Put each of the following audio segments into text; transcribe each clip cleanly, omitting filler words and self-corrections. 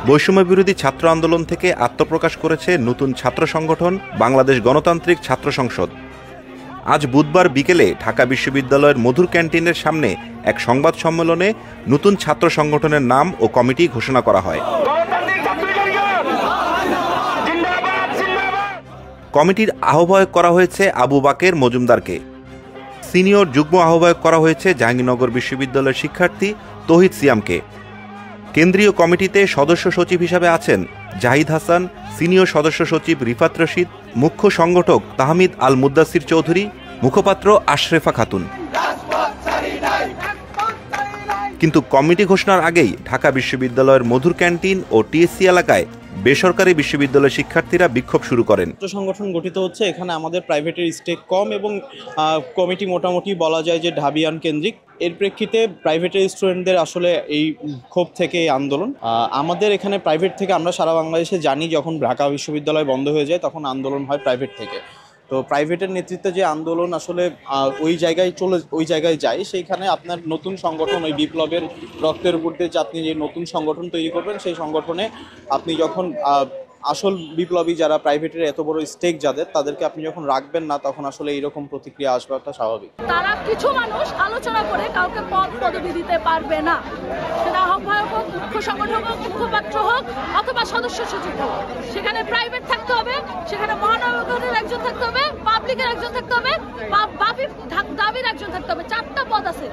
বৈষম্য বিরোধী ছাত্র আন্দোলন থেকে আত্মপ্রকাশ করেছে নতুন ছাত্র সংগঠন বাংলাদেশ গণতান্ত্রিক ছাত্র সংসদ। আজ বুধবার বিকেলে ঢাকা বিশ্ববিদ্যালয়ের মধুর ক্যান্টিনের সামনে এক সংবাদ সম্মেলনে নতুন ছাত্র সংগঠনের নাম ও কমিটি ঘোষণা করা হয়। কমিটির আহ্বায়ক করা হয়েছে আবু বাকের মজুমদারকে। সিনিয়র যুগ্ম আহ্বায়ক করা হয়েছে জাহাঙ্গীরনগর বিশ্ববিদ্যালয়ের শিক্ষার্থী তৌহিদ সিয়ামকে। কেন্দ্রীয় কমিটিতে সদস্য সচিব হিসাবে আছেন জাহিদ হাসান, সিনিয়র সদস্য সচিব রিফাত রশিদ, মুখ্য সংগঠক তাহমিদ আল মুদ্দাসির চৌধুরী, মুখপাত্র আশরেফা খাতুন। কিন্তু কমিটি ঘোষণার আগেই ঢাকা বিশ্ববিদ্যালয়ের মধুর ক্যান্টিন ও টিএসসি এলাকায় বেসরকারি বিশ্ববিদ্যালয়ের শিক্ষার্থীরা বিক্ষোভ শুরু করেন। সংগঠন গঠিত হচ্ছে, এখানে আমাদের প্রাইভেটের স্টেক কম এবং কমিটি মোটামুটি বলা যায় যে ঢাবিয়ান কেন্দ্রিক। এর প্রেক্ষিতে প্রাইভেটের স্টুডেন্টদের আসলে এই ক্ষোভ থেকে এই আন্দোলন। আমাদের এখানে প্রাইভেট থেকে আমরা সারা বাংলাদেশে জানি, যখন ঢাকা বিশ্ববিদ্যালয় বন্ধ হয়ে যায় তখন আন্দোলন হয় প্রাইভেট থেকে। তো প্রাইভেটের নেতৃত্বে যে আন্দোলন আসলে ওই জায়গায় যায়, সেইখানে আপনার নতুন সংগঠন, ওই বিপ্লবের রক্তের উপর দিয়ে যে আপনি যে নতুন সংগঠন তৈরি করবেন, সেই সংগঠনে আপনি যখন আসল বিপ্লবী যারা প্রাইভেটের এত বড় স্টেক যাদের, তাদেরকে আপনি যখন রাখবেন না, তখন আসলে এইরকম প্রতিক্রিয়া আসবাটা স্বাভাবিক। তারা কিছু মানুষ আলোচনা করে কাউকে পদবি দিতে পারবে না, সেটা আহ্বায়ক হোক, মুখ্য সংগঠক হোক, মুখপাত্র হোক অথবা সদস্য সচিব হোক। সেখানে প্রাইভেট থাকতে হবে, সেখানে মহানগরের একজন থাকতে হবে, পাবলিকের একজন থাকতে হবে, দাবির একজন থাকতে হবে। 4টা পদ আছে।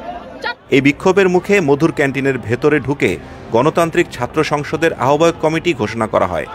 এই বিক্ষোভের মুখে মধুর ক্যান্টিনের ভেতরে ঢুকে গণতান্ত্রিক ছাত্র সংসদের আহ্বায়ক কমিটি ঘোষণা করা হয়।